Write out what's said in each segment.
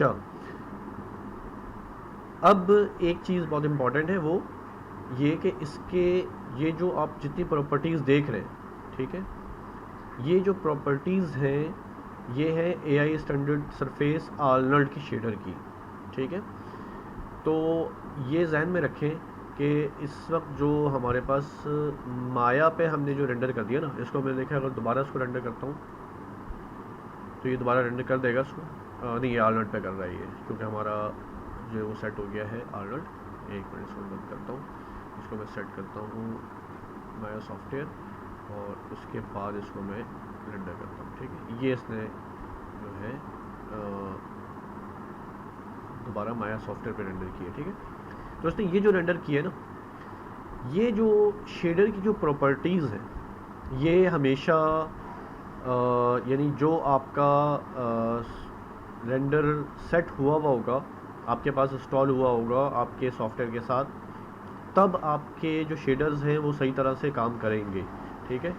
अच्छा, अब एक चीज़ बहुत इम्पॉर्टेंट है, वो ये कि इसके ये जो आप जितनी प्रॉपर्टीज़ देख रहे हैं, ठीक है, ये जो प्रॉपर्टीज़ हैं ये है एआई स्टैंडर्ड सरफेस आर्नल्ड की शेडर की, ठीक है। तो ये जहन में रखें कि इस वक्त जो हमारे पास माया पे हमने जो रेंडर कर दिया ना, इसको मैंने देखा अगर दोबारा इसको रेंडर करता हूँ तो ये दोबारा रेंडर कर देगा इसको। नहीं, ये आर्नल्ड पे कर रहा है ये, क्योंकि हमारा जो वो सेट हो गया है आर्नल्ड। एक मिनट इसको बंद करता हूँ, इसको मैं सेट करता हूँ माया सॉफ्टवेयर और उसके बाद इसको मैं रेंडर करता हूँ, ठीक है। ये इसने जो है दोबारा माया सॉफ्टवेयर पे रेंडर किया, ठीक है। तो इसने ये जो रेंडर किया है ना, ये जो शेडर की जो प्रॉपर्टीज़ हैं ये हमेशा यानी जो आपका रेंडर सेट हुआ होगा, आपके पास इंस्टॉल हुआ होगा आपके सॉफ्टवेयर के साथ, तब आपके जो शेडर्स हैं वो सही तरह से काम करेंगे, ठीक है।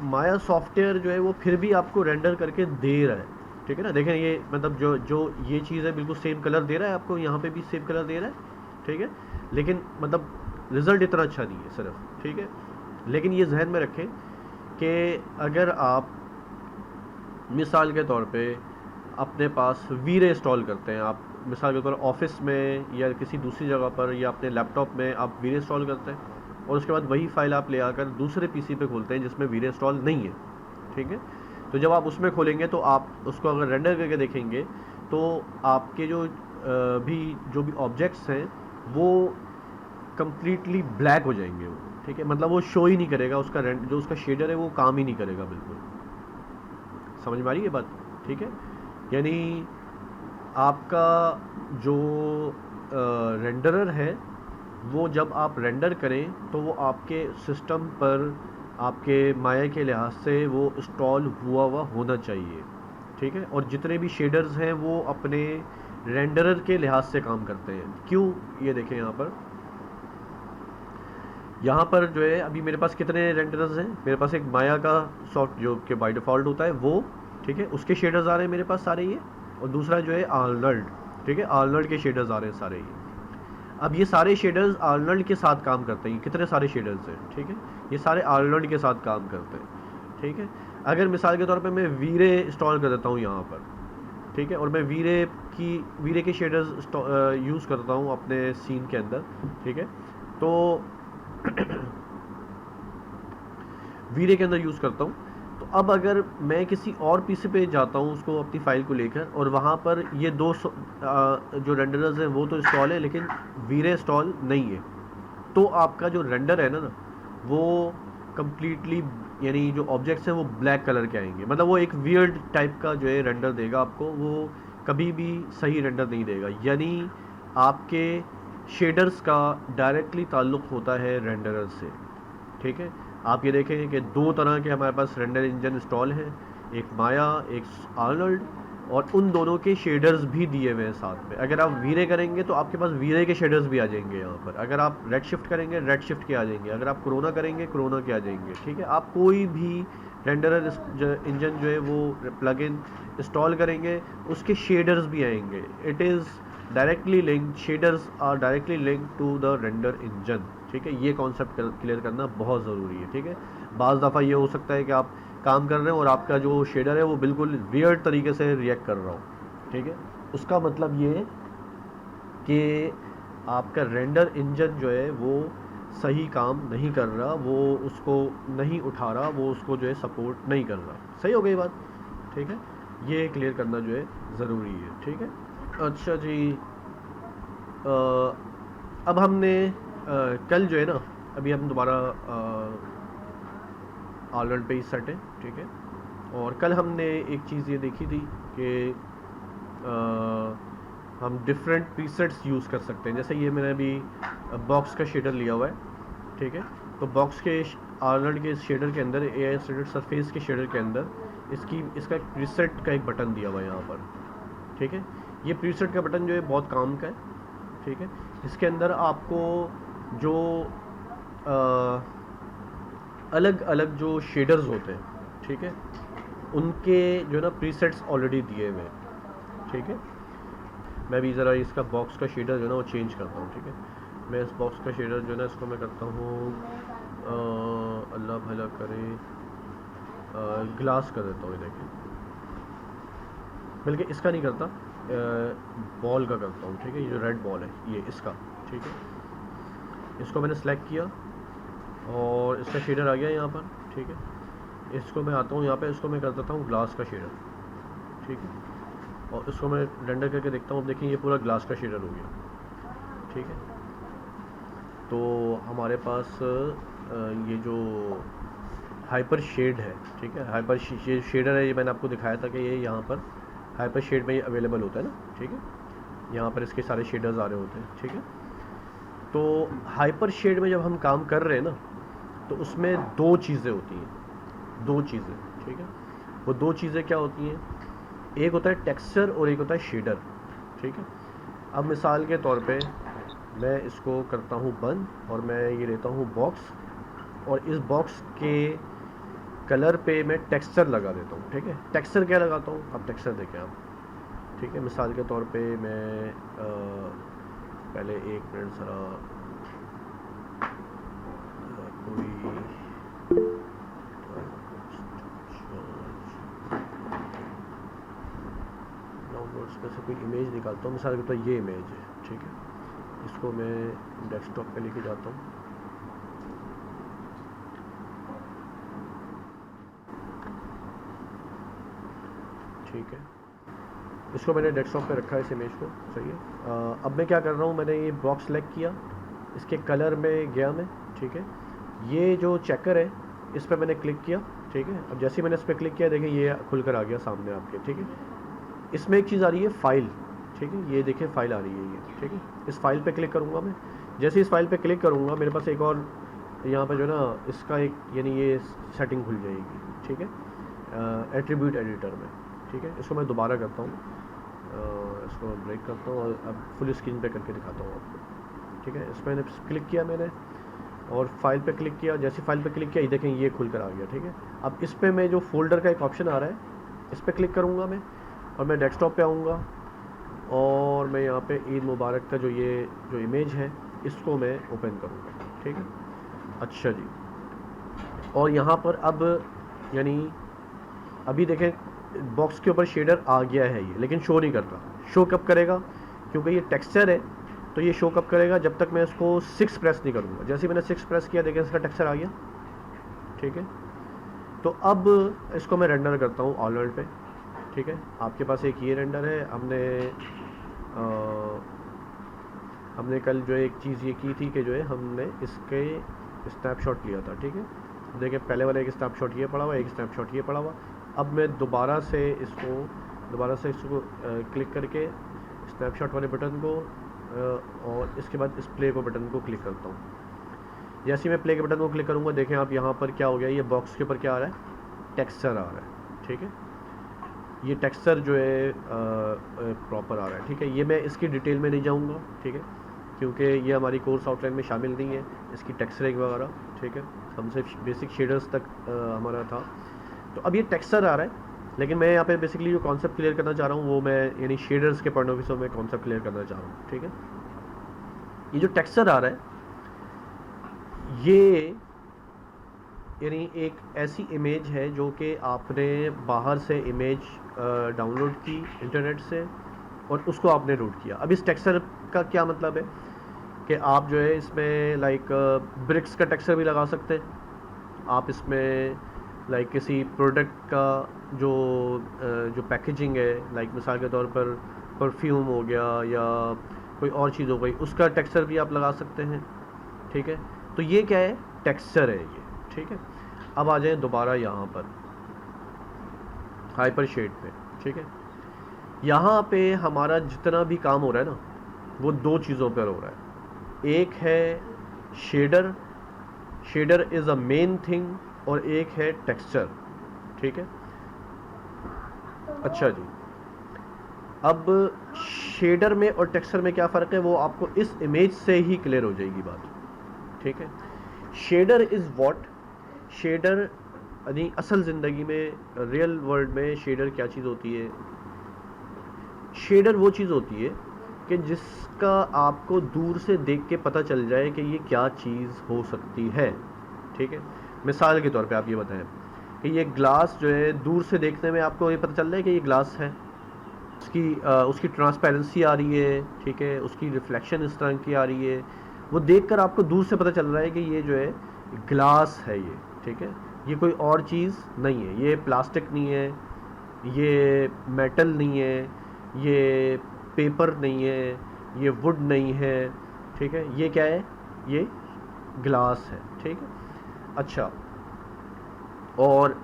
माया सॉफ्टवेयर जो है वो फिर भी आपको रेंडर करके दे रहा है, ठीक है ना। देखें ये मतलब जो जो ये चीज़ है बिल्कुल सेम कलर दे रहा है आपको, यहाँ पे भी सेम कलर दे रहा है, ठीक है। लेकिन मतलब रिज़ल्ट इतना अच्छा नहीं है सिर्फ, ठीक है। लेकिन ये जहन में रखें कि अगर आप मिसाल के तौर पे अपने पास वीरे इंस्टॉल करते हैं, आप मिसाल के तौर पर ऑफिस में या किसी दूसरी जगह पर या अपने लैपटॉप में आप वीरे इंस्टॉल करते हैं और उसके बाद वही फाइल आप ले आकर दूसरे पीसी पे खोलते हैं जिसमें वीरे इंस्टॉल नहीं है, ठीक है। तो जब आप उसमें खोलेंगे तो आप उसको अगर रेंडर करके देखेंगे तो आपके जो भी ऑब्जेक्ट्स हैं वो कम्प्लीटली ब्लैक हो जाएंगे वो, ठीक है। मतलब वो शो ही नहीं करेगा, उसका जो उसका शेडर है वो काम ही नहीं करेगा बिल्कुल। समझ में आ रही है बात, ठीक है। यानी आपका जो रेंडरर है वो जब आप रेंडर करें तो वो आपके सिस्टम पर आपके माया के लिहाज से वो इंस्टॉल हुआ होना चाहिए, ठीक है। और जितने भी शेडर्स हैं वो अपने रेंडरर के लिहाज से काम करते हैं। क्यों, ये देखें यहाँ पर जो है अभी मेरे पास कितने रेंडरर्स हैं, मेरे पास एक माया का सॉफ्ट जो कि बाय डिफ़ॉल्ट होता है वो, ठीक है, उसके शेडर्स आ रहे हैं मेरे पास सारे ये। और दूसरा जो है आर्नल्ड, ठीक है, आर्नल्ड के शेडर्स आ रहे हैं सारे ये। अब ये सारे शेडर्स आर्नल्ड के साथ काम करते हैं, कितने सारे शेडर्स हैं, ठीक है, ये सारे आर्नल्ड के साथ काम करते हैं, ठीक है। अगर मिसाल के तौर पे मैं वीरे इंस्टॉल कर देता हूँ यहाँ पर, ठीक है, और मैं वीरे के शेडर्स यूज़ करता हूँ अपने सीन के अंदर, ठीक है, तो वीरे के अंदर यूज़ करता हूँ। तो अब अगर मैं किसी और पीसी पे जाता हूँ उसको अपनी फ़ाइल को लेकर और वहाँ पर ये जो रेंडरर्स हैं वो तो इंस्टॉल है लेकिन वीरे इंस्टॉल नहीं है, तो आपका जो रेंडर है ना वो कम्प्लीटली यानी जो ऑब्जेक्ट्स हैं वो ब्लैक कलर के आएंगे। मतलब वो एक वियर्ड टाइप का जो है रेंडर देगा आपको, वो कभी भी सही रेंडर नहीं देगा। यानी आपके शेडर्स का डायरेक्टली ताल्लुक़ होता है रेंडरर से, ठीक है। आप ये देखेंगे कि दो तरह के हमारे पास रेंडर इंजन इंस्टॉल हैं, एक माया एक आर्नल्ड, और उन दोनों के शेडर्स भी दिए हुए हैं साथ में। अगर आप वीरे करेंगे तो आपके पास वीरे के शेडर्स भी आ जाएंगे यहाँ पर, अगर आप रेड शिफ्ट करेंगे रेड शिफ्ट के आ जाएंगे, अगर आप कोरोना करेंगे कोरोना के आ जाएंगे, ठीक है। आप कोई भी रेंडरर इंजन जो है वो प्लगइन इंस्टॉल करेंगे उसके शेडर्स भी आएंगे। It is directly linked, shaders are directly linked to the render engine, ठीक है। ये कॉन्सेप्ट क्लियर करना बहुत ज़रूरी है, ठीक है। बाज़ दफ़ा ये हो सकता है कि आप काम कर रहे हैं और आपका जो शेडर है वो बिल्कुल वियर्ड तरीके से रिएक्ट कर रहा हो, ठीक है। उसका मतलब ये कि आपका रेंडर इंजन जो है वो सही काम नहीं कर रहा, वो उसको नहीं उठा रहा, वो उसको जो है सपोर्ट नहीं कर रहा। सही हो गई बात, ठीक है। ये क्लियर करना जो है ज़रूरी है, ठीक है। अच्छा जी, अब हमने कल जो है ना, अभी हम दोबारा आर्नल्ड पे ही सेट है, ठीक है। और कल हमने एक चीज़ ये देखी थी कि हम डिफरेंट प्रीसेट्स यूज़ कर सकते हैं। जैसे ये मैंने अभी बॉक्स का शेडर लिया हुआ है, ठीक है। तो बॉक्स के आर्नल्ड के शेडर के अंदर, एआई स्टैंडर्ड सरफेस के शेडर के अंदर इसका एक प्रीसेट का एक बटन दिया हुआ है यहाँ पर, ठीक है। ये प्रीसेट का बटन जो है बहुत काम का है, ठीक है। इसके अंदर आपको जो अलग अलग जो शेडर्स होते हैं, ठीक है, उनके जो ना प्रीसेट्स ऑलरेडी दिए हुए हैं, ठीक है। मैं भी ज़रा इसका बॉक्स का शेडर जो है ना वो चेंज करता हूँ, ठीक है। मैं इस बॉक्स का शेडर जो है ना इसको मैं करता हूँ अल्लाह भला करे ग्लास कर देता हूँ, ये देखें, बल्कि इसका नहीं करता, बॉल का करता हूँ, ठीक है। ये जो रेड बॉल है ये इसका, ठीक है। इसको मैंने सेलेक्ट किया और इसका शेडर आ गया यहाँ पर, ठीक है। इसको मैं आता हूँ यहाँ पे, इसको मैं कर देता हूँ ग्लास का शेडर, ठीक है। और इसको मैं रेंडर करके देखता हूँ, अब देखिए ये पूरा ग्लास का शेडर हो गया, ठीक है। तो हमारे पास ये जो हाइपर शेड है, ठीक है, हाइपर शेडर है, ये मैंने आपको दिखाया था कि ये यहाँ पर हाइपर शेड में ये अवेलेबल होता है ना, ठीक है। यहाँ पर इसके सारे शेडर्स आ रहे होते हैं, ठीक है। तो हाइपर शेड में जब हम काम कर रहे हैं ना, तो उसमें दो चीज़ें होती हैं, दो चीज़ें, ठीक है। वो दो चीज़ें क्या होती हैं, एक होता है टेक्सचर और एक होता है शेडर, ठीक है। अब मिसाल के तौर पे मैं इसको करता हूँ बंद और मैं ये लेता हूँ बॉक्स, और इस बॉक्स के कलर पे मैं टेक्सचर लगा देता हूँ, ठीक है। टेक्सचर क्या लगाता हूँ, अब टेक्सचर देखें आप, ठीक है। मिसाल के तौर पे मैं पहले एक मिनट ज़रा कोई डाउनलोड्स में से कोई इमेज निकालता हूँ। मिसाल के तौर ये इमेज है, ठीक है। इसको मैं डेस्कटॉप पे लेके जाता हूँ, ठीक है। इसको मैंने डेस्कटॉप पे रखा है इस इमेज को, सही है। अब मैं क्या कर रहा हूँ, मैंने ये बॉक्स सेलेक्ट किया, इसके कलर में गया मैं, ठीक है। ये जो चेकर है इस पर मैंने क्लिक किया, ठीक है। अब जैसे ही मैंने इस पर क्लिक किया, देखिए ये खुलकर आ गया सामने आपके, ठीक है। इसमें एक चीज़ आ रही है फाइल, ठीक है। ये देखिए फाइल आ रही है ये, ठीक है। इस फाइल पे क्लिक करूँगा मैं, जैसे इस फाइल पे क्लिक करूँगा मेरे पास एक और यहाँ पर जो है ना इसका एक यानी ये सेटिंग खुल जाएगी, ठीक है, एट्रीब्यूट एडिटर में, ठीक है। इसको मैं दोबारा करता हूँ, इसको मैं ब्रेक करता हूँ और अब फुल स्क्रीन पे करके दिखाता हूँ आपको, ठीक है। इस पर क्लिक किया मैंने और फाइल पे क्लिक किया, जैसे फाइल पे क्लिक किया ये देखें ये खुलकर आ गया, ठीक है। अब इस पर मैं जो फोल्डर का एक ऑप्शन आ रहा है इस पर क्लिक करूँगा मैं, और मैं डेस्कटॉप पे आऊँगा और मैं यहाँ पे ईद मुबारक का जो इमेज है इसको मैं ओपन करूँगा, ठीक है। अच्छा जी, और यहाँ पर अब यानी अभी देखें बॉक्स के ऊपर शेडर आ गया है ये, लेकिन शो नहीं कर रहा। शो कब करेगा, क्योंकि ये टेक्सचर है तो ये शो कब करेगा, जब तक मैं इसको 6 प्रेस नहीं करूँगा। जैसे मैंने 6 प्रेस किया देखिए इसका टेक्सचर आ गया, ठीक है। तो अब इसको मैं रेंडर करता हूँ ऑल वर्ल्ड पे, ठीक है। आपके पास एक ये रेंडर है, हमने कल जो एक चीज़ ये की थी कि जो है हमने इसके स्नैपशॉट लिया था, ठीक है। देखिए पहले वाला एक स्नैपशॉट ये पड़ा हुआ, एक स्नैपशॉट ये पड़ा हुआ। अब मैं दोबारा से इसको क्लिक करके स्नैपशॉट वाले बटन को और इसके बाद इस प्ले को बटन को क्लिक करता हूँ। जैसे ही मैं प्ले के बटन को क्लिक करूँगा देखें आप यहाँ पर क्या हो गया, ये बॉक्स के ऊपर क्या आ रहा है, टेक्सचर आ रहा है, ठीक है। ये टेक्सचर जो है प्रॉपर आ रहा है, ठीक है। ये मैं इसकी डिटेल में नहीं जाऊँगा, ठीक है, क्योंकि ये हमारी कोर्स आउटलाइन में शामिल नहीं है इसकी टेक्सचरिंग वगैरह, ठीक है। हमसे बेसिक शेडर्स तक हमारा था। तो अब ये टेक्सचर आ रहा है, लेकिन मैं यहाँ पे बेसिकली जो कॉन्सेप्ट क्लियर करना चाह रहा हूँ वो मैं यानी शेडर्स के पॉइंट ऑफ व्यू से मैं कॉन्सेप्ट क्लियर करना चाह रहा हूँ, ठीक है। ये जो टेक्सचर आ रहा है ये यानी एक ऐसी इमेज है जो कि आपने बाहर से इमेज डाउनलोड की इंटरनेट से और उसको आपने लोड किया। अब इस टेक्सचर का क्या मतलब है कि आप जो है इसमें लाइक ब्रिक्स का टेक्सचर भी लगा सकते हैं। आप इसमें लाइक किसी प्रोडक्ट का जो पैकेजिंग है, लाइक मिसाल के तौर पर परफ्यूम हो गया या कोई और चीज़ हो गई, उसका टेक्सचर भी आप लगा सकते हैं, ठीक है। तो ये क्या है, टेक्सचर है ये, ठीक है। अब आ जाए दोबारा यहाँ पर हाइपर शेड पे, ठीक है। यहाँ पे हमारा जितना भी काम हो रहा है ना वो दो चीज़ों पर हो रहा है। एक है shader is a main thing, और एक है टेक्सचर, ठीक है। अच्छा जी, अब शेडर में और टेक्सचर में क्या फ़र्क है वो आपको इस इमेज से ही क्लियर हो जाएगी बात, ठीक है। शेडर इज़ व्हाट, शेडर यानी असल ज़िंदगी में रियल वर्ल्ड में शेडर क्या चीज़ होती है। शेडर वो चीज़ होती है कि जिसका आपको दूर से देख के पता चल जाए कि ये क्या चीज़ हो सकती है, ठीक है। मिसाल के तौर पे आप ये बताएं कि ये ग्लास जो है दूर से देखने में आपको ये पता चल रहा है कि ये ग्लास है, उसकी ट्रांसपेरेंसी आ रही है, ठीक है, उसकी रिफ्लेक्शन इस तरह की आ रही है, वो देखकर आपको दूर से पता चल रहा है कि ये जो है ग्लास है ये, ठीक है। ये कोई और चीज़ नहीं है, ये प्लास्टिक नहीं है, ये मेटल नहीं है, ये पेपर नहीं है, ये वुड नहीं है, ठीक है। ये क्या है? ये ग्लास है, ठीक है। अच्छा, और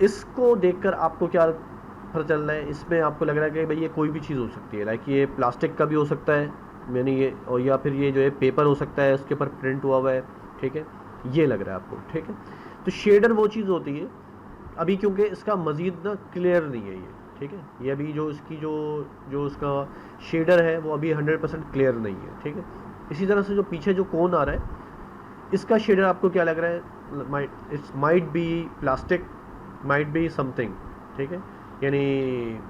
इसको देखकर आपको क्या पता चल रहा है? इसमें आपको लग रहा है कि भाई ये कोई भी चीज़ हो सकती है, लाइक ये प्लास्टिक का भी हो सकता है, मैंने ये, और या फिर ये जो है पेपर हो सकता है, उसके ऊपर प्रिंट हुआ हुआ है, ठीक है, ये लग रहा है आपको, ठीक है। तो शेडर वो चीज़ होती है, अभी क्योंकि इसका मज़ीद ना क्लियर नहीं है ये, ठीक है, ये अभी जो इसकी जो उसका शेडर है वो अभी 100% क्लियर नहीं है, ठीक है। इसी तरह से जो पीछे जो कोन आ रहा है, इसका शेडर आपको क्या लग रहा है? It's might be plastic, might be something, ठीक है। यानी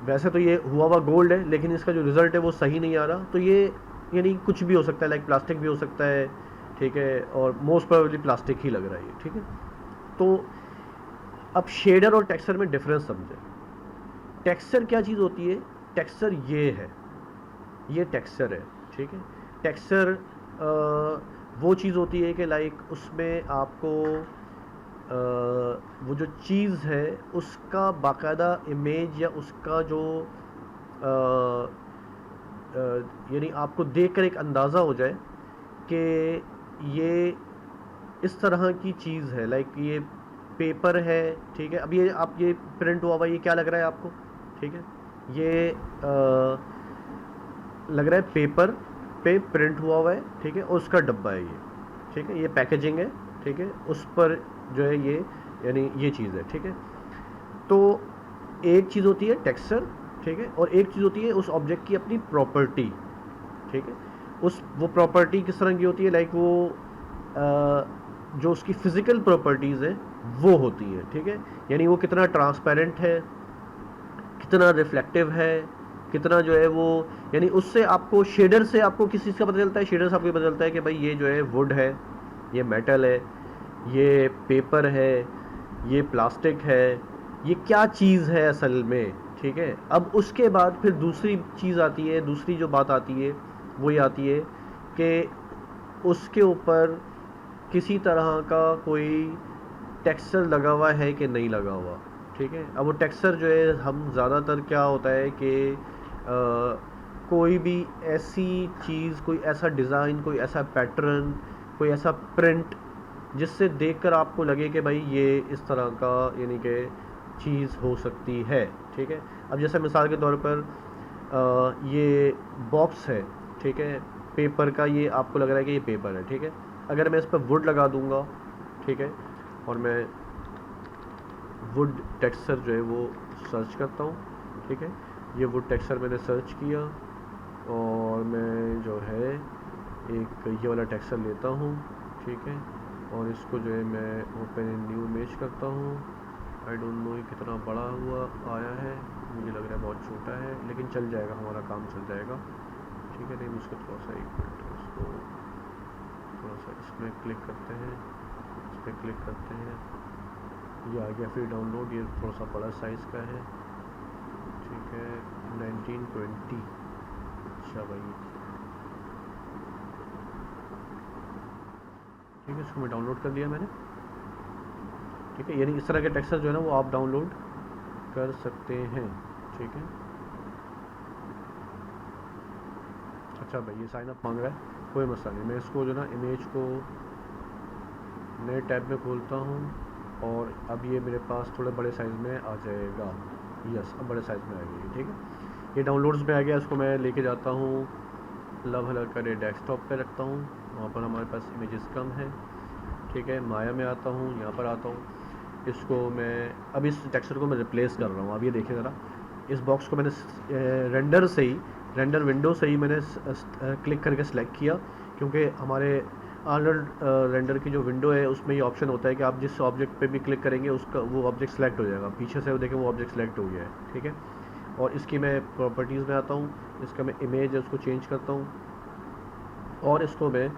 वैसे तो ये हुआ हुआ गोल्ड है, लेकिन इसका जो रिज़ल्ट है वो सही नहीं आ रहा, तो ये यानी कुछ भी हो सकता है, लाइक प्लास्टिक भी हो सकता है, ठीक है, और मोस्ट प्रोबेबली प्लास्टिक ही लग रहा है ये, ठीक है। तो अब शेडर और टेक्सचर में डिफरेंस समझें। टेक्सचर क्या चीज़ होती है? टेक्सचर ये है, ये टेक्सचर है, ठीक है। टेक्सचर वो चीज़ होती है कि लाइक उसमें आपको वो जो चीज़ है उसका बाकायदा इमेज या उसका जो यानी आपको देखकर एक अंदाज़ा हो जाए कि ये इस तरह की चीज़ है, लाइक ये पेपर है, ठीक है। अब ये आप ये प्रिंट हुआ हुआ, ये क्या लग रहा है आपको? ठीक है, ये लग रहा है पेपर पे प्रिंट हुआ हुआ है, ठीक है, और उसका डब्बा है ये, ठीक है, ये पैकेजिंग है, ठीक है, उस पर जो है ये यानी ये चीज़ है, ठीक है। तो एक चीज़ होती है टेक्सचर, ठीक है, और एक चीज़ होती है उस ऑब्जेक्ट की अपनी प्रॉपर्टी, ठीक है। वो प्रॉपर्टी किस तरह की होती है? लाइक वो जो उसकी फ़िज़िकल प्रॉपर्टीज़ है वो होती है, ठीक है। यानी वो कितना ट्रांसपेरेंट है, कितना रिफ्लेक्टिव है, कितना जो है वो, यानी उससे आपको शेडर से आपको किस चीज़ का पता चलता है? शेडर से आपको पता चलता है कि भाई ये जो है वुड है, ये मेटल है, ये पेपर है, ये प्लास्टिक है, ये क्या चीज़ है असल में, ठीक है। अब उसके बाद फिर दूसरी चीज़ आती है, दूसरी जो बात आती है वो ये आती है कि उसके ऊपर किसी तरह का कोई टेक्सचर लगा हुआ है कि नहीं लगा हुआ, ठीक है। अब वो टेक्सचर जो है हम ज़्यादातर क्या होता है कि कोई भी ऐसी चीज़, कोई ऐसा डिज़ाइन, कोई ऐसा पैटर्न, कोई ऐसा प्रिंट जिससे देखकर आपको लगे कि भाई ये इस तरह का यानी कि चीज़ हो सकती है, ठीक है। अब जैसे मिसाल के तौर पर ये बॉक्स है, ठीक है, पेपर का, ये आपको लग रहा है कि ये पेपर है, ठीक है। अगर मैं इस पर वुड लगा दूंगा, ठीक है, और मैं वुड टेक्सचर जो है वो सर्च करता हूँ, ठीक है, ये वुड टेक्सचर मैंने सर्च किया, और मैं जो है एक ये वाला टेक्सचर लेता हूँ, ठीक है, और इसको जो है मैं ओपन इन न्यू इमेज करता हूँ। आई डोंट नो ये कितना बड़ा हुआ आया है, मुझे लग रहा है बहुत छोटा है, लेकिन चल जाएगा, हमारा काम चल जाएगा, ठीक है। नहीं, उसको थोड़ा सा एक मिनट, इसको थोड़ा सा इसमें क्लिक करते हैं, इस पर क्लिक करते हैं, ये आ गया फिर डाउनलोड, ये थोड़ा सा बड़ा साइज़ का है, ठीक है, 1920। अच्छा भाई, ठीक है, इसको मैं डाउनलोड कर लिया मैंने, ठीक है। यानी इस तरह के टेक्सचर जो है ना वो आप डाउनलोड कर सकते हैं, ठीक है। अच्छा भाई, ये साइन अप मांग रहा है, कोई मसला नहीं, मैं इसको जो ना इमेज को नए टैब में खोलता हूँ, और अब ये मेरे पास थोड़े बड़े साइज़ में आ जाएगा। यस, अब बड़े साइज़ में आ गई, ठीक है। ये डाउनलोड्स में आ गया, इसको मैं लेके जाता हूँ लव हलर करे डेस्कटॉप पे रखता हूँ, वहाँ पर हमारे पास इमेजेस कम है, ठीक है। माया में आता हूँ, यहाँ पर आता हूँ, इसको मैं अब इस टेक्सचर को मैं रिप्लेस कर रहा हूँ। अब ये देखिए ज़रा, इस बॉक्स को मैंने रेंडर विंडो से ही मैंने क्लिक करके सिलेक्ट किया, क्योंकि हमारे आर्नल्ड रेंडर की जो विंडो है उसमें ये ऑप्शन होता है कि आप जिस ऑब्जेक्ट पे भी क्लिक करेंगे उसका वो ऑब्जेक्ट सेलेक्ट हो जाएगा, पीछे से वो देखें वो ऑब्जेक्ट सेलेक्ट हो गया है, ठीक है। और इसकी मैं प्रॉपर्टीज़ में आता हूँ, इसका मैं इमेज है उसको चेंज करता हूँ और इसको मैं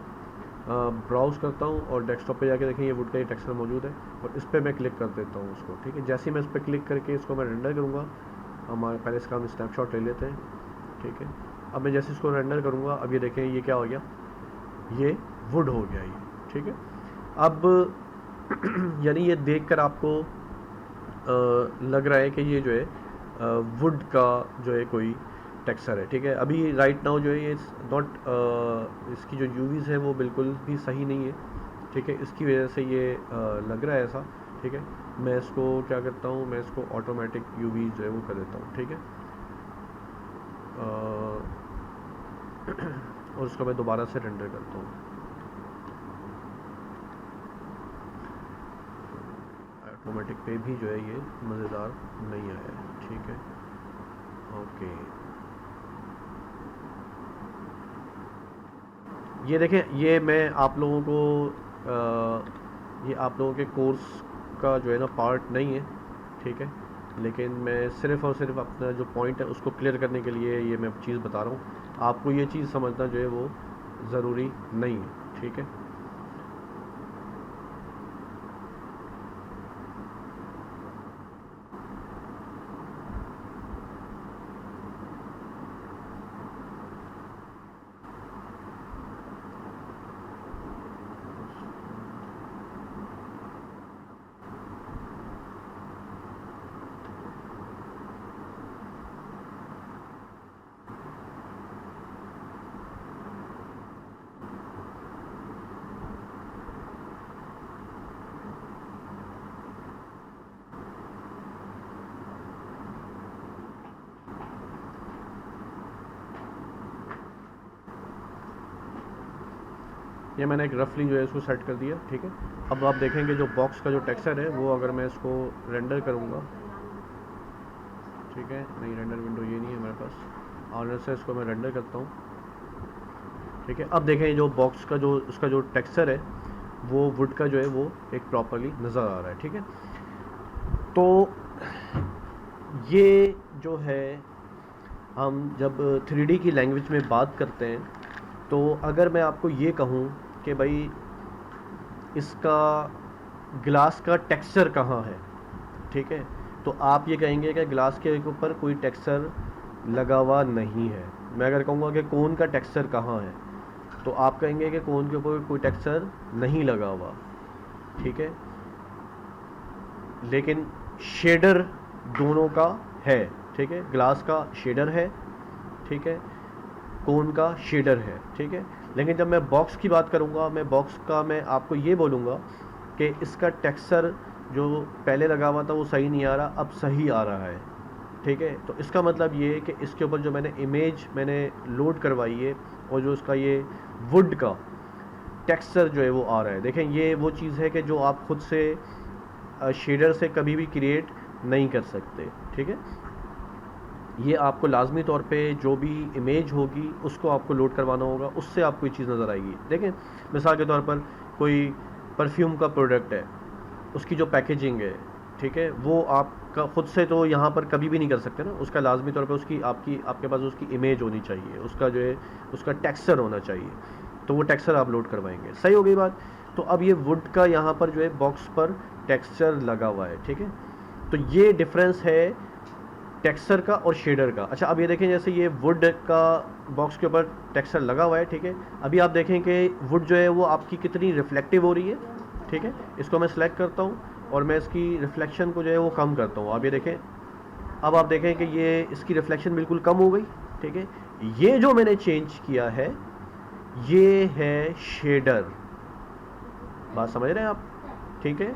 ब्राउज़ करता हूँ और डेस्कटॉप पे जाके देखें ये वुड का ही टेक्सचर मौजूद है और इस पर मैं क्लिक कर देता हूँ उसको, ठीक है। जैसे ही मैं इस पर क्लिक करके इसको मैं रेंडर करूँगा, हमारे पहले इसका हम स्नैपशॉट ले लेते हैं, ठीक है। अब मैं जैसे इसको रेंडर करूँगा, अब ये देखें ये क्या हो गया, ये वुड हो गया ये, ठीक है। अब यानी ये देखकर आपको लग रहा है कि ये जो है वुड का जो है कोई टेक्सचर है, ठीक है। अभी राइट नाउ जो है ये नॉट इसकी जो यूवीज़ है वो बिल्कुल भी सही नहीं है, ठीक है। इसकी वजह से ये लग रहा है ऐसा, ठीक है। मैं इसको क्या करता हूँ, मैं इसको ऑटोमेटिक यूवी जो है वो कर देता हूँ, ठीक है। और उसको मैं दोबारा से रेंडर करता हूँ। ऑटोमेटिक पे भी जो है ये मज़ेदार नहीं आया है, ठीक है। ओके, ये देखें, ये मैं आप लोगों को ये आप लोगों के कोर्स का जो है ना पार्ट नहीं है, ठीक है। लेकिन मैं सिर्फ़ और सिर्फ अपना जो पॉइंट है उसको क्लियर करने के लिए ये मैं चीज़ बता रहा हूँ। आपको ये चीज़ समझना जो है वो ज़रूरी नहीं है, ठीक है। ये मैंने एक रफली जो है इसको सेट कर दिया, ठीक है। अब आप देखेंगे जो बॉक्स का जो टेक्सचर है वो अगर मैं इसको रेंडर करूँगा, ठीक है, नहीं रेंडर विंडो ये नहीं है मेरे पास, ऑनर से इसको मैं रेंडर करता हूँ, ठीक है। अब देखें जो बॉक्स का जो उसका जो टेक्सचर है वो वुड का जो है वो एक प्रॉपरली नज़र आ रहा है, ठीक है। तो ये जो है हम जब 3D की लैंग्वेज में बात करते हैं तो अगर मैं आपको ये कहूँ कि भाई इसका ग्लास का टेक्सचर कहाँ है, ठीक है, तो आप ये कहेंगे कि ग्लास के ऊपर कोई टेक्सचर लगा हुआ नहीं है। मैं अगर कहूँगा कि कोन का टेक्सचर कहाँ है तो आप कहेंगे कि कोन के ऊपर कोई टेक्सचर नहीं लगा हुआ, ठीक है। लेकिन शेडर दोनों का है, ठीक है। ग्लास का शेडर है, ठीक है, कोन का शेडर है, ठीक है। लेकिन जब मैं बॉक्स की बात करूँगा, मैं बॉक्स का मैं आपको ये बोलूँगा कि इसका टेक्सचर जो पहले लगा हुआ था वो सही नहीं आ रहा, अब सही आ रहा है, ठीक है। तो इसका मतलब ये है कि इसके ऊपर जो मैंने इमेज मैंने लोड करवाई है और जो उसका ये वुड का टेक्सचर जो है वो आ रहा है। देखें ये वो चीज़ है कि जो आप खुद से शेडर से कभी भी क्रिएट नहीं कर सकते, ठीक है। ये आपको लाजमी तौर पे जो भी इमेज होगी उसको आपको लोड करवाना होगा, उससे आपको ये चीज़ नज़र आएगी। देखें मिसाल के तौर पर कोई परफ्यूम का प्रोडक्ट है, उसकी जो पैकेजिंग है, ठीक है, वो आपका ख़ुद से तो यहाँ पर कभी भी नहीं कर सकते ना, उसका लाजमी तौर पे उसकी आपके पास उसकी इमेज होनी चाहिए, उसका जो है उसका टेक्सचर होना चाहिए, तो वो टेक्सचर आप लोड करवाएंगे। सही हो गई बात। तो अब ये वुड का यहाँ पर जो है बॉक्स पर टेक्सचर लगा हुआ है, ठीक है। तो ये डिफरेंस है टेक्सचर का और शेडर का। अच्छा अब ये देखें जैसे ये वुड का बॉक्स के ऊपर टेक्सचर लगा हुआ है, ठीक है। अभी आप देखें कि वुड जो है वो आपकी कितनी रिफ्लेक्टिव हो रही है, ठीक है। इसको मैं सिलेक्ट करता हूँ और मैं इसकी रिफ्लेक्शन को जो है वो कम करता हूँ। आप ये देखें, अब आप देखें कि ये इसकी रिफ्लेक्शन बिल्कुल कम हो गई, ठीक है। ये जो मैंने चेंज किया है ये है शेडर, बात समझ रहे हैं आप, ठीक है।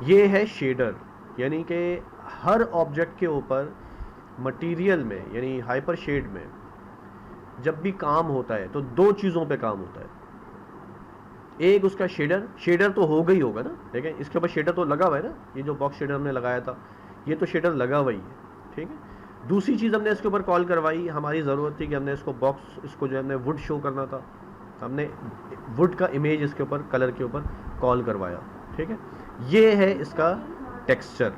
ये है शेडर, यानी कि हर ऑब्जेक्ट के ऊपर मटेरियल में यानी हाइपर शेड में जब भी काम होता है तो दो चीज़ों पे काम होता है। एक उसका शेडर तो हो गई होगा ना, देखें इसके ऊपर शेडर तो लगा हुआ है ना, ये जो बॉक्स शेडर हमने लगाया था ये तो शेडर लगा हुआ ही है, ठीक है। दूसरी चीज़ हमने इसके ऊपर कॉल करवाई, हमारी ज़रूरत थी कि हमने इसको बॉक्स इसको जो हमने वुड शो करना था, हमने वुड का इमेज इसके ऊपर कलर के ऊपर कॉल करवाया, ठीक है। ये है इसका टेक्सचर,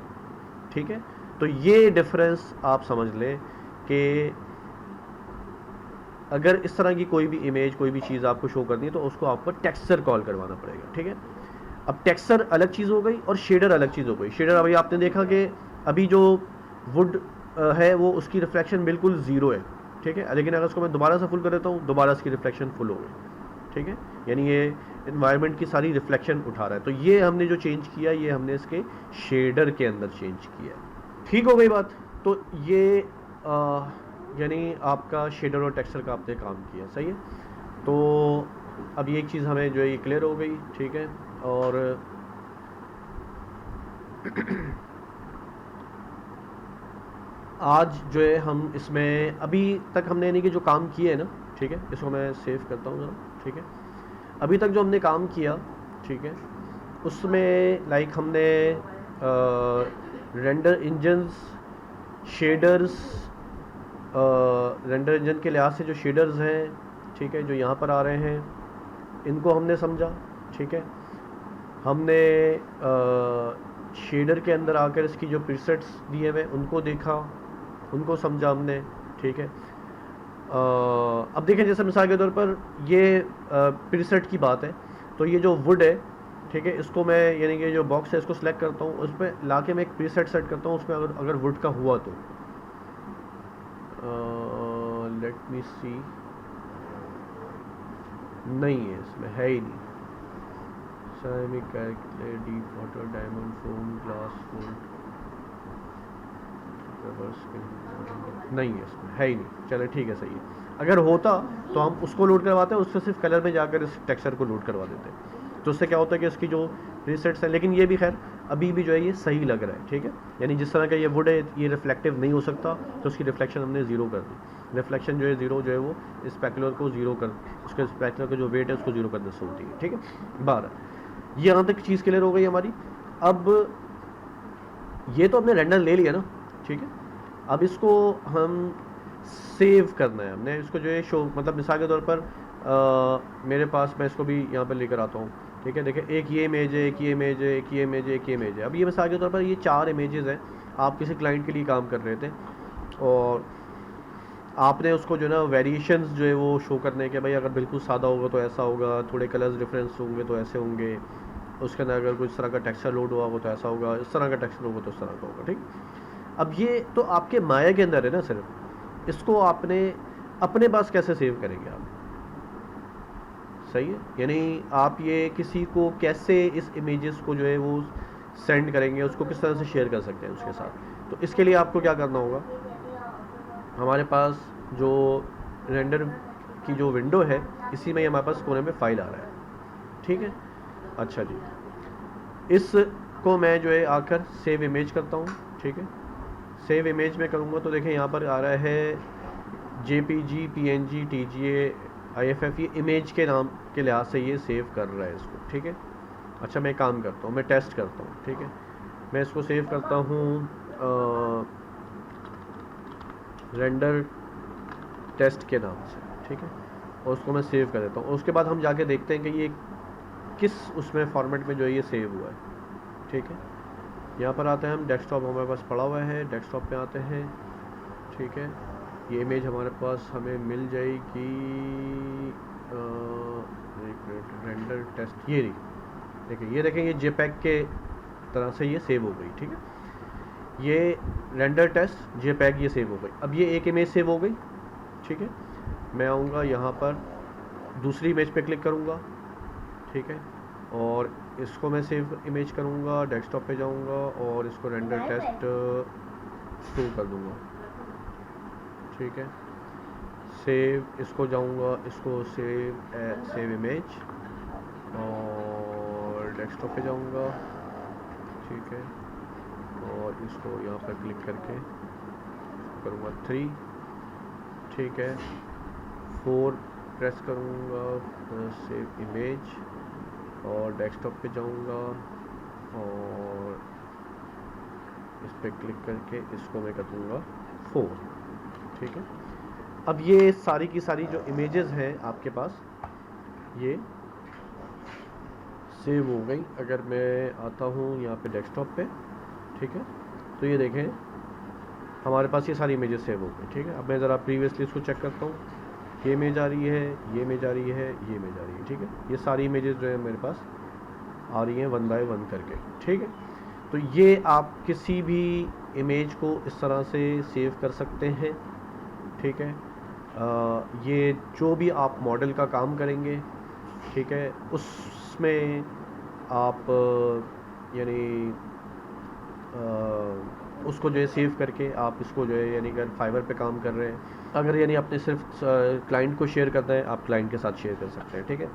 ठीक है। तो ये डिफरेंस आप समझ लें कि अगर इस तरह की कोई भी इमेज, कोई भी चीज़ आपको शो करनी है तो उसको आपको टेक्सचर कॉल करवाना पड़ेगा, ठीक है। अब टेक्सचर अलग चीज़ हो गई और शेडर अलग चीज़ हो गई। शेडर अभी आपने देखा कि अभी जो वुड है वो उसकी रिफ्लेक्शन बिल्कुल ज़ीरो है, ठीक है। लेकिन अगर उसको मैं दोबारा से फुल कर देता हूँ, दोबारा इसकी रिफ्लेक्शन फुल हो गई, ठीक है। यानी ये इन्वायरमेंट की सारी रिफ्लेक्शन उठा रहा है। तो ये हमने जो चेंज किया, ये हमने इसके शेडर के अंदर चेंज किया, ठीक हो गई बात। तो ये यानी आपका शेडर और टेक्सचर का आपने काम किया, सही है। तो अब ये एक चीज़ हमें जो है ये क्लियर हो गई, ठीक है। और आज जो है हम इसमें अभी तक हमने यानी कि जो काम किए है ना, ठीक है, इसको मैं सेव करता हूँ ज़रा, ठीक है। अभी तक जो हमने काम किया, ठीक है, उसमें लाइक हमने render engines, shaders, render engine के लिहाज से जो शेडर्स हैं, ठीक है, जो यहाँ पर आ रहे हैं, इनको हमने समझा, ठीक है। हमने शेडर के अंदर आकर इसकी जो प्रीसेट्स दिए हुए उनको देखा, उनको समझा हमने, ठीक है। अब देखें जैसे मिसाल के तौर पर ये प्रीसेट की बात है, तो ये जो वुड है, ठीक है, इसको मैं यानी कि जो बॉक्स है इसको सिलेक्ट करता हूँ, उस पर ला के मैं एक प्रीसेट सेट करता हूँ, उसमें अगर वुड का हुआ तो लेट मी सी, नहीं है, इसमें है ही नहीं। Ceramic calculator, deep water, diamond, foam, glass, foam, नहीं है, इसमें है ही नहीं। चलो ठीक है, सही है। अगर होता तो हम उसको लोड करवाते हैं, उससे सिर्फ कलर में जाकर इस टेक्सचर को लोड करवा देते हैं। तो उससे क्या होता है कि इसकी जो प्रीसेट्स हैं, लेकिन ये भी खैर अभी भी जो है ये सही लग रहा है, ठीक है। यानी जिस तरह का ये वुड है ये रिफ्लेक्टिव नहीं हो सकता, तो उसकी रिफ्लेक्शन हमने ज़ीरो कर दी। रिफ्लेक्शन जो है ज़ीरो जो है वो स्पेकुलर को ज़ीरो कर, उसके स्पेकुलर का जो वेट है उसको ज़ीरो करने से होती है, ठीक है। 12 ये यहाँ तक चीज़ क्लियर हो गई हमारी। अब ये तो हमने रेंडर ले लिया ना, ठीक है। अब इसको हम सेव करना है, हमने इसको जो है शो, मतलब मिसाल के तौर पर मेरे पास, मैं इसको भी यहाँ पर लेकर आता हूँ, ठीक है। देखिए एक ये इमेज है, एक ये इमेज है, एक ये इमेज है, एक ये इमेज है। अब ये मिसाल के तौर पर ये 4 इमेजेस हैं, आप किसी क्लाइंट के लिए काम कर रहे थे और आपने उसको जो है ना वेरिएशंस जो है वो शो करने के, भाई अगर बिल्कुल सादा होगा तो ऐसा होगा, थोड़े कलर्स डिफरेंस होंगे तो ऐसे होंगे, उसके अंदर अगर कुछ तरह का टेक्सचर लोड हुआ हो तो ऐसा होगा, इस तरह का टेक्सचर होगा तो इस तरह का होगा, ठीक। अब ये तो आपके माया के अंदर है ना सिर्फ, इसको आपने अपने पास कैसे सेव करेंगे आप, सही है। यानी आप ये किसी को कैसे इस इमेजेस को जो है वो सेंड करेंगे, उसको किस तरह से शेयर कर सकते हैं उसके साथ। तो इसके लिए आपको क्या करना होगा, हमारे पास जो रेंडर की जो विंडो है, इसी में हमारे पास कोने में फाइल आ रहा है, ठीक है। अच्छा जी, इसको मैं जो है आकर सेव इमेज करता हूँ, ठीक है। सेव इमेज में करूँगा तो देखें यहाँ पर आ रहा है JPG, PNG, TGA, IFF, ये इमेज के नाम के लिहाज से ये सेव कर रहा है इसको, ठीक है। अच्छा मैं काम करता हूँ, मैं टेस्ट करता हूँ, ठीक है। मैं इसको सेव करता हूँ रेंडर टेस्ट के नाम से, ठीक है, और उसको मैं सेव कर देता हूँ। उसके बाद हम जाके देखते हैं कि ये किस उसमें फॉर्मेट में जो है ये सेव हुआ है, ठीक है। यहाँ पर आते हैं हम, डेस्कटॉप हमारे पास पड़ा हुआ है, डेस्कटॉप पे आते हैं, ठीक है। ये इमेज हमारे पास हमें मिल जाएगी, रेंडर टेस्ट, ये रही, देखिए ये देखें, ये JPEG के तरह से ये सेव हो गई, ठीक है। ये रेंडर टेस्ट JPEG ये सेव हो गई। अब ये एक इमेज सेव हो गई, ठीक है। मैं आऊँगा यहाँ पर दूसरी इमेज पे क्लिक करूँगा, ठीक है, और इसको मैं सेव इमेज करूँगा, डेस्कटॉप पे जाऊँगा और इसको रेंडर टेस्ट 2 कर दूँगा, ठीक है। सेव, इसको जाऊँगा, इसको सेव इमेज और डेस्कटॉप पे जाऊँगा, ठीक है, और इसको यहाँ पर क्लिक करके करूँगा 3, ठीक है। 4 प्रेस करूँगा, सेव इमेज और डेस्कटॉप पे जाऊँगा और इस पर क्लिक करके इसको मैं कर दूँगा 4, ठीक है। अब ये सारी की सारी जो इमेजेस हैं आपके पास, ये सेव हो गई। अगर मैं आता हूँ यहाँ पे डेस्कटॉप पे, ठीक है, तो ये देखें हमारे पास ये सारी इमेजेस सेव हो गई। ठीक है, अब मैं ज़रा प्रीवियसली इसको चेक करता हूँ। ये इमेज आ रही है, ये इमेज आ रही है, ये इमेज आ रही है। ठीक है, ये सारी इमेजेस जो है मेरे पास आ रही हैं 1 बाय 1 करके। ठीक है, तो ये आप किसी भी इमेज को इस तरह से सेव कर सकते हैं। ठीक है, ये जो भी आप मॉडल का काम करेंगे, ठीक है, उसमें आप यानी उसको जो है सेव करके आप इसको जो है यानी अगर फाइवर पे काम कर रहे हैं, अगर यानी आपने सिर्फ क्लाइंट को शेयर करना है, आप क्लाइंट के साथ शेयर कर सकते हैं। ठीक है,